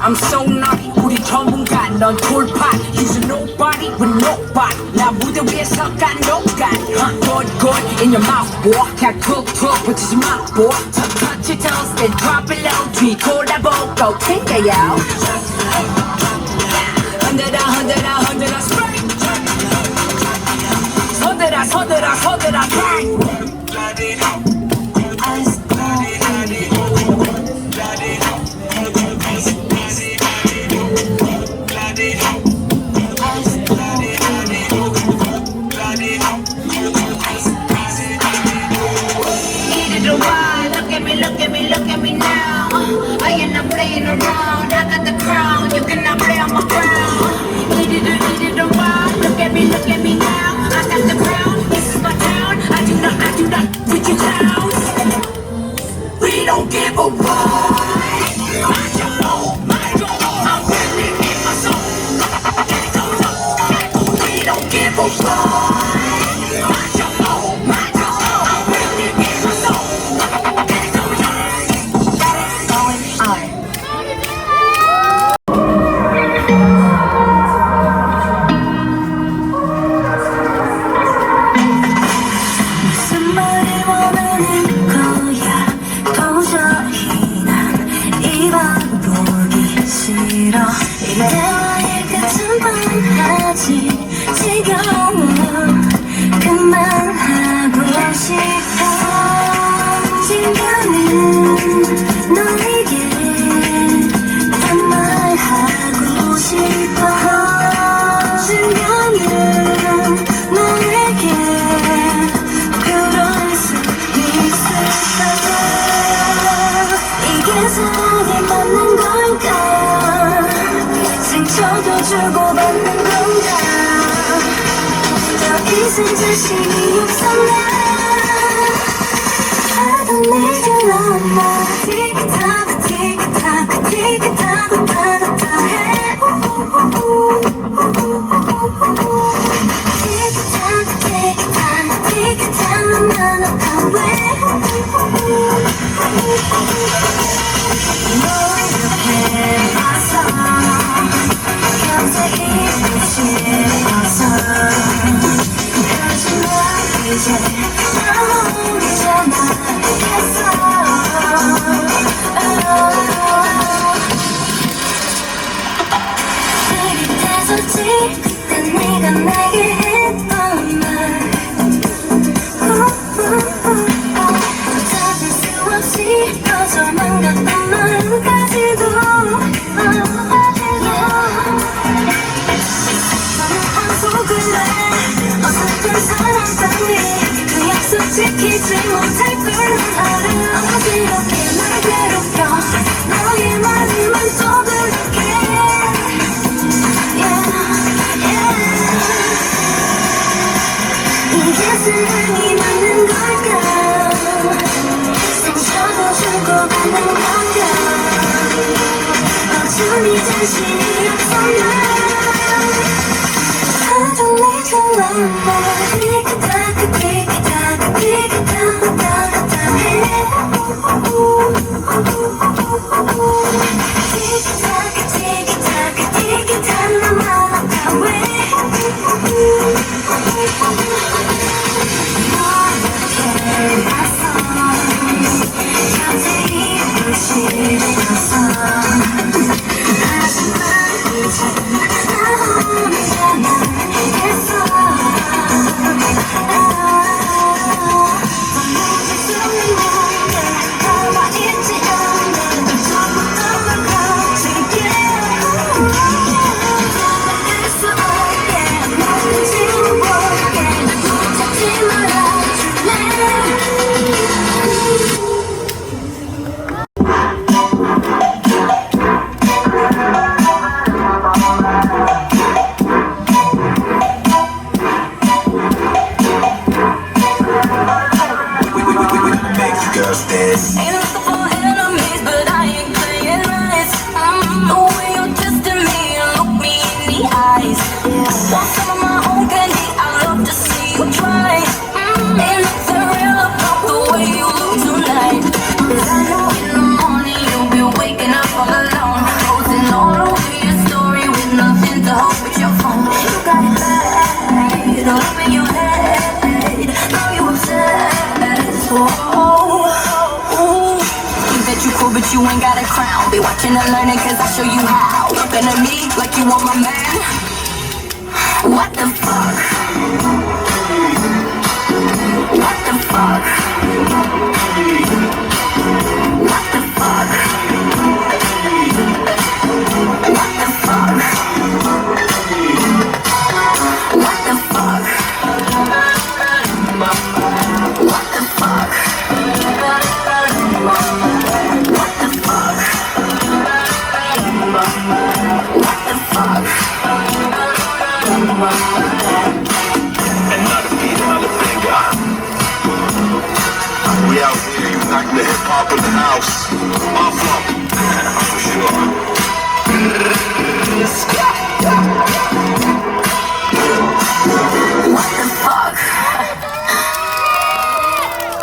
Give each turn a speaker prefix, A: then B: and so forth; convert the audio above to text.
A: I'm so naughty 우리 전문가 넌 콜파 You're nobody with nobody 나 무대 위에서 깐노간 Good good in your mouth boy 그냥 툭툭 붙이지 마 boy touch your toes then drop it low 뒤 돌아보고 튕겨요 흔들어 흔들어 흔들어 spring 서들어 서들어 서들어 bang Look at me now. I am not playing around. I got the crown. You cannot play on my crown. Need it around. Look at me now. I got the crown. This is my town. I do not with your clowns. We don't give a fuck. I'm really in my zone. We don't give a fuck. 주고받는 건가 더 이상 자신이 없어 나 I don't need your love now 티키타카 티키타카 티키타카 타타타 해 티키타카 티키타카 티키타카 나는 왜 노력해봤어 곁에 있고 싶어서 하지만 이제 아무리잖아 했어 들이대서지 그때 네가 내게 했던 말 찾을 수 없이 거절만 같던 마음까지도 안 속을래 어설픈 사랑 따위 그 약속 지키지 못할 걸 알아 어지럽게 날 괴롭혀 너의 말만 떠들게 이게 사랑이 맞는 걸까 상처도 주고 받는 건가 어쩌니 자신이 없어 나 I don't need your love 티키타카 티키타카 티키타카 타타타 해 티키타카 티키타카 티키타카 나만 아파 왜 노력해봤어 곁에 있고 싶어서 하지만 이제 나 혼자만 했어 던져줄 수 없는 뭔가 가만있지 않는 저부터 널 가질게 도망갈 수 없게 너를 지워볼게 날 붙잡지 말아줄래
B: Ain't looking for enemies, but I ain't playing nice. The way you're testing me and look me in the eyes. Want some of my own candy? I love to see you try. Ain't nothing real about the way you look tonight. 'Cause I know in the morning you'll be waking up all alone, posting all over your story with nothing to hold with your phone. You got it bad, all up in your head. Now you obsessed. Bet you cool, but you ain't got a crown. Be watching and learning, cause I show you how. Looking at me like you want my man. What the fuck? What the fuck? What the fuck? What the fuck? What the fuck? What the fuck?
C: Another beat, another finger. We out here, you knock the hip hop in the house. My fault.